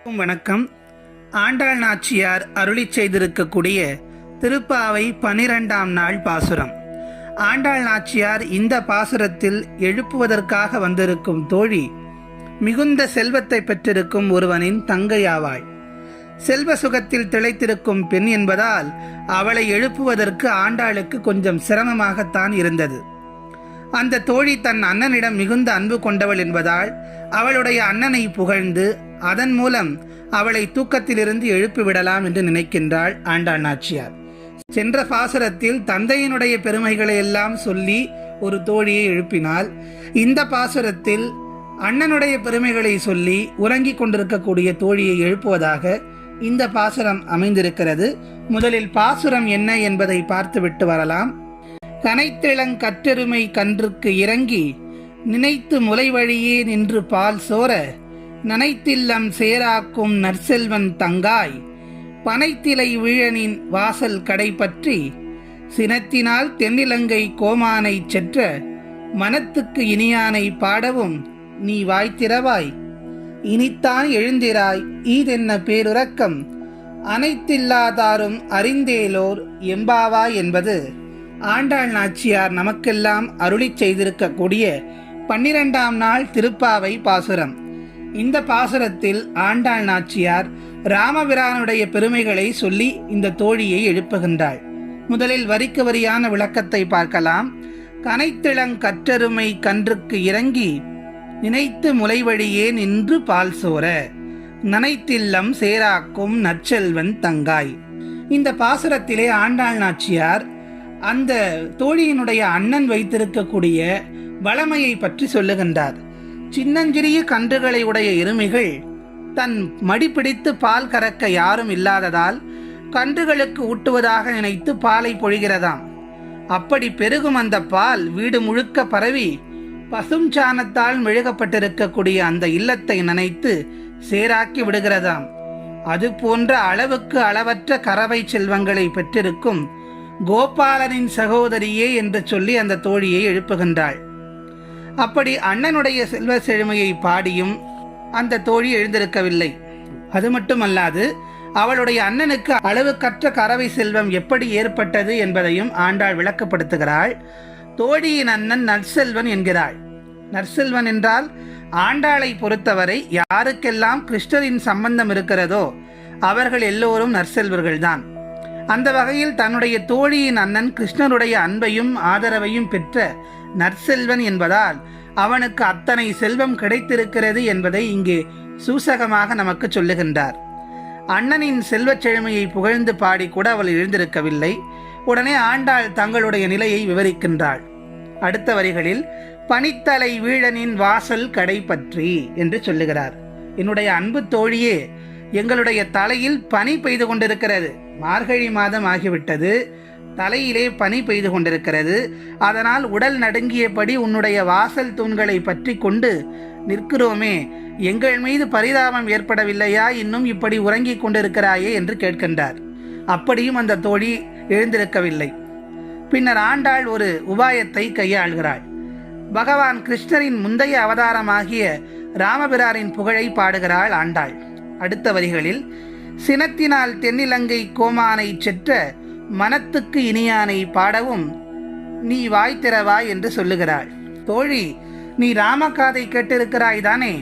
வணக்கம். ஆண்டாள் நாச்சியார் அருளிச் செய்திருக்கக்கூடிய திருப்பாவை 12ஆம் நாள் பாசுரம். ஆண்டாள் நாச்சியார் இந்த பாசுரத்தில் எழுப்புவதற்காக வந்திருக்கும் தோழி மிகுந்த செல்வத்தை பெற்றிருக்கும் ஒருவனின் தங்கையாவாள். செல்வ சுகத்தில் திளைத்திருக்கும் பெண் என்பதால் அவளை எழுப்புவதற்கு ஆண்டாளுக்கு கொஞ்சம் சிரமமாகத்தான் இருந்தது. அந்த தோழி தன் அண்ணனிடம் மிகுந்த அன்பு கொண்டவள் என்பதால் அவளுடைய அண்ணனை புகழ்ந்து அதன் மூலம் அவளை தூக்கத்திலிருந்து எழுப்பிவிடலாம் என்று நினைக்கின்றாள் ஆண்டாள் நாச்சியார். சென்ற பாசுரத்தில் தந்தையினுடைய பெருமைகளை எல்லாம் சொல்லி ஒரு தோழியை எழுப்பினாள். இந்த பாசுரத்தில் அண்ணனுடைய பெருமைகளை சொல்லி உறங்கிக் கொண்டிருக்கக்கூடிய தோழியை எழுப்புவதாக இந்த பாசுரம் அமைந்திருக்கிறது. முதலில் பாசுரம் என்ன என்பதை பார்த்துவிட்டு வரலாம். கனைத்திளங் கற்றெருமை கன்றுக்கு இறங்கி நினைத்து முலை வழியே நின்று பால் சோர நனைத்தில்லம் சேராக்கும் நற்செல்வன் தங்காய் பனைத்திலை வீழனின் வாசல் கடை பற்றி சினத்தினால் தென்னிலங்கை கோமானை செற்ற மனத்துக்கு இனியானை பாடவும் நீ வாய்த்திரவாய் இனித்தான் எழுந்திராய் ஈதென்ன பேருறக்கம் அனைத்தில்லாதாரும் அறிந்தேலோர் எம்பாவாய் என்பது ஆண்டாள் நாச்சியார் நமக்கெல்லாம் அருளிச் செய்திருக்கக்கூடிய 12ஆம் நாள் திருப்பாவை பாசுரம். இந்த பாசுரத்தில் ஆண்டாள் நாச்சியார் ராமபிரானுடைய பெருமைகளை சொல்லி இந்த தோழியை எழுப்புகின்றாள். முதலில் வரிக்கு வரியான விளக்கத்தை பார்க்கலாம். கனைத்திளங் கற்றெருமை கன்றுக்கு இறங்கி நினைத்து முலை வழியே நின்று பால் சோர நனைத்தில்லம் சேராக்கும் நற்செல்வன் தங்காய். இந்த பாசுரத்திலே ஆண்டாள் நாச்சியார் அந்த தோழியினுடைய அண்ணன் வைத்திருக்கக்கூடிய வளமையை பற்றி சொல்லுகின்றார். சின்னஞ்சிறிய கன்றுகளை உடைய எருமைகள் தன் மடிப்பிடித்து பால் கறக்க யாரும் இல்லாததால் கன்றுகளுக்கு ஊட்டுவதாக நினைத்து பாலை பொழிகிறதாம். அப்படி பெருகும் அந்த பால் வீடு முழுக்க பரவி பசும் சாணத்தால் மெழுகப்பட்டிருக்கக்கூடிய அந்த இல்லத்தை நனைத்து சேராக்கி விடுகிறதாம். அது போன்ற அளவுக்கு அளவற்ற கறவை செல்வங்களை பெற்றிருக்கும் கோபாலனின் சகோதரியே என்று சொல்லி அந்த தோழியை எழுப்புகின்றாள். அப்படி அண்ணனுடைய செல்வ செழுமையை பாடியும் அந்த தோழி எழுந்திருக்கவில்லை. அது மட்டுமல்லாது அவளுடைய அண்ணனுக்கு அளவுக்கற்ற கறவை செல்வம் எப்படி ஏற்பட்டது என்பதையும் ஆண்டாள் விளக்கப்படுத்துகிறாள். தோழியின் அண்ணன் நற்செல்வன் என்கிறாள். நற்செல்வன் என்றால் ஆண்டாளை பொறுத்தவரை யாருக்கெல்லாம் கிருஷ்ணரின் சம்பந்தம் இருக்கிறதோ அவர்கள் எல்லோரும் நற்செல்வர்கள்தான். அந்த வகையில் தன்னுடைய தோழியின் அண்ணன் கிருஷ்ணனுடைய அன்பையும் ஆதரவையும் பெற்ற நற்செல்வன் என்பதால் அவனுக்கு அத்தனை செல்வம் கிடைத்திருக்கிறது என்பதை இங்கே சூசகமாக நமக்கு சொல்லுகின்றார். அண்ணனின் செல்வச் செழுமையை புகழ்ந்து பாடி கூட அவள் எழுந்திருக்கவில்லை. உடனே ஆண்டாள் தங்களுடைய நிலையை விவரிக்கின்றாள். அடுத்த வரிகளில் பனித்தலை வீழனின் வாசல் கடை பற்றி என்று சொல்லுகிறார். என்னுடைய அன்பு தோழியே, எங்களுடைய தலையில் பனி பெய்து கொண்டிருக்கிறது. மார்கழி மாதம் ஆகிவிட்டது. தலையிலே பனி பெய்து கொண்டிருக்கிறது. அதனால் உடல் நடுங்கியபடி உன்னுடைய வாசல் தூண்களை பற்றி கொண்டு நிற்கிறோமே, எங்கள் மீது பரிதாபம் ஏற்படவில்லையா? இன்னும் இப்படி உறங்கிக் கொண்டிருக்கிறாயே என்று கேட்கின்றார். அப்படியும் அந்த தோழி எழுந்திருக்கவில்லை. பின்னர் ஆண்டாள் ஒரு உபாயத்தை கையாள்கிறாள். பகவான் கிருஷ்ணரின் முந்தைய அவதாரமாகிய ராமபிரானின் புகழை பாடுகிறாள் ஆண்டாள். அடுத்த வரிகளில் சினத்தினால் தென்னிலங்கை கோமானை செற்ற மனத்துக்கு இனியானை பாடவும் நீ வாய்த்திரவாய் என்று சொல்லுகிறாள். தோழி, நீ ராமகாதை கேட்டிருக்கிறாய் தானே?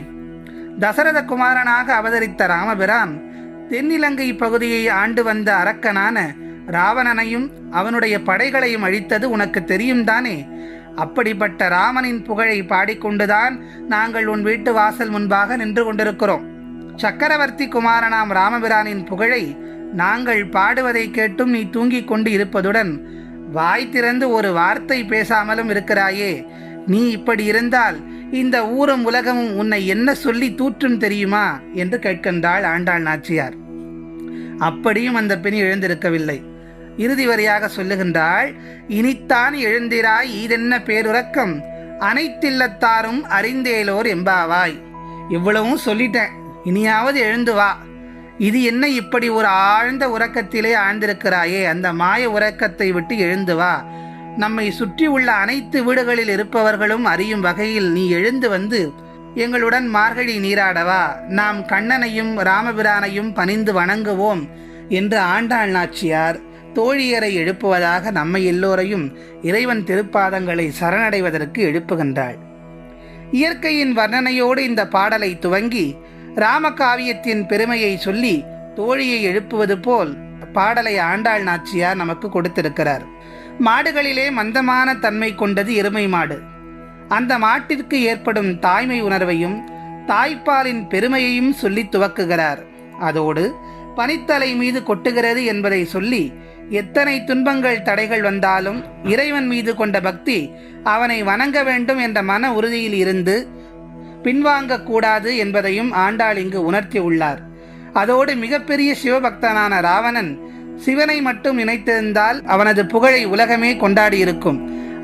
தசரத குமாரனாக அவதரித்த ராமபிரான் தென்னிலங்கை பகுதியை ஆண்டு வந்த அரக்கனான ராவணனையும் அவனுடைய படைகளையும் அழித்தது உனக்கு தெரியும் தானே? அப்படிப்பட்ட ராமனின் புகழை பாடிக்கொண்டுதான் நாங்கள் உன் வீட்டு வாசல் முன்பாக நின்று கொண்டிருக்கிறோம். சக்கரவர்த்தி குமாரனாம் ராமபிரானின் புகழை நாங்கள் பாடுவதை கேட்டும் நீ தூங்கிக் கொண்டு இருப்பதுடன் வாய் திறந்து ஒரு வார்த்தை பேசாமலும் இருக்கிறாயே. நீ இப்படி இருந்தால் இந்த ஊரும் உலகமும் உன்னை என்ன சொல்லி தூற்றும் தெரியுமா என்று கேட்கின்றாள் ஆண்டாள் நாச்சியார். அப்படியும் அந்த பெண் எழுந்திருக்கவில்லை. இறுதி வரியாக சொல்லுகின்றாள், இனித்தான் எழுந்திராய் ஈதென்ன பேருறக்கம் அனைத்தில்லத்தாரும் அறிந்தேலோர் எம்பாவாய். இவ்வளவும் சொல்லிட்டேன், இனியாவது எழுந்து வா. இது என்ன இப்படி ஒரு ஆழ்ந்த உறக்கத்திலே ஆழ்ந்திருக்கிறாயே? அந்த மாய உறக்கத்தை விட்டு எழுந்து வா. நம்மை சுற்றி உள்ள அனைத்து வீடுகளில் இருப்பவர்களும் அறியும் வகையில் நீ எழுந்து வந்து எங்களுடன் மார்கழி நீராடவா, நாம் கண்ணனையும் ராமபிரானையும் பணிந்து வணங்குவோம் என்று ஆண்டாள் நாச்சியார் தோழியரை எழுப்புவதாக நம்மை எல்லோரையும் இறைவன் திருப்பாதங்களை சரணடைவதற்கு எழுப்புகின்றாள். இயற்கையின் வர்ணனையோடு இந்த பாடலை துவங்கி ராமகாவியத்தின் பெருமையை சொல்லி தோழியை எழுப்புவது போல் பாடலை ஆண்டாள் நாச்சியார் நமக்கு கொடுத்திருக்கிறார். மாடுகளிலே மந்தமான தன்மை கொண்டது எருமை மாடு. அந்த மாட்டிற்கு ஏற்படும் தாய்மை உணர்வையும் தாய்ப்பாலின் பெருமையையும் சொல்லி துவக்குகிறார். அதோடு பனித்தலை மீது கொட்டுகிறது என்பதை சொல்லி எத்தனை துன்பங்கள் தடைகள் வந்தாலும் இறைவன் மீது கொண்ட பக்தி, அவனை வணங்க வேண்டும் என்ற மன உறுதியில் இருந்து பின்வாங்க கூடாது என்பதையும் ஆண்டாள் இங்கு உணர்த்தியுள்ளார். அதோடு மிகப்பெரிய சிவபக்தனான ராவணன் சிவனை மட்டும் நினைத்திருந்தால் அவனது புகழை உலகமே கொண்டாடியிருக்கும்.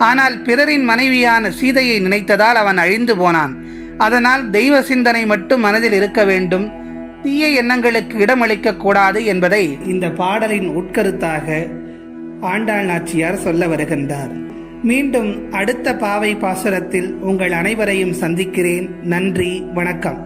ஆனால் பிறரின் மனைவியான சீதையை நினைத்ததால் அவன் அழிந்து போனான். அதனால் தெய்வ சிந்தனை மட்டும் மனதில் இருக்க வேண்டும், தீய எண்ணங்களுக்கு இடமளிக்க கூடாது என்பதை இந்த பாடலின் உட்கருத்தாக ஆண்டாள் நாச்சியார் சொல்ல வருகின்றார். மீண்டும் அடுத்த பாவை பாசுரத்தில் உங்கள் அனைவரையும் சந்திக்கிறேன். நன்றி, வணக்கம்.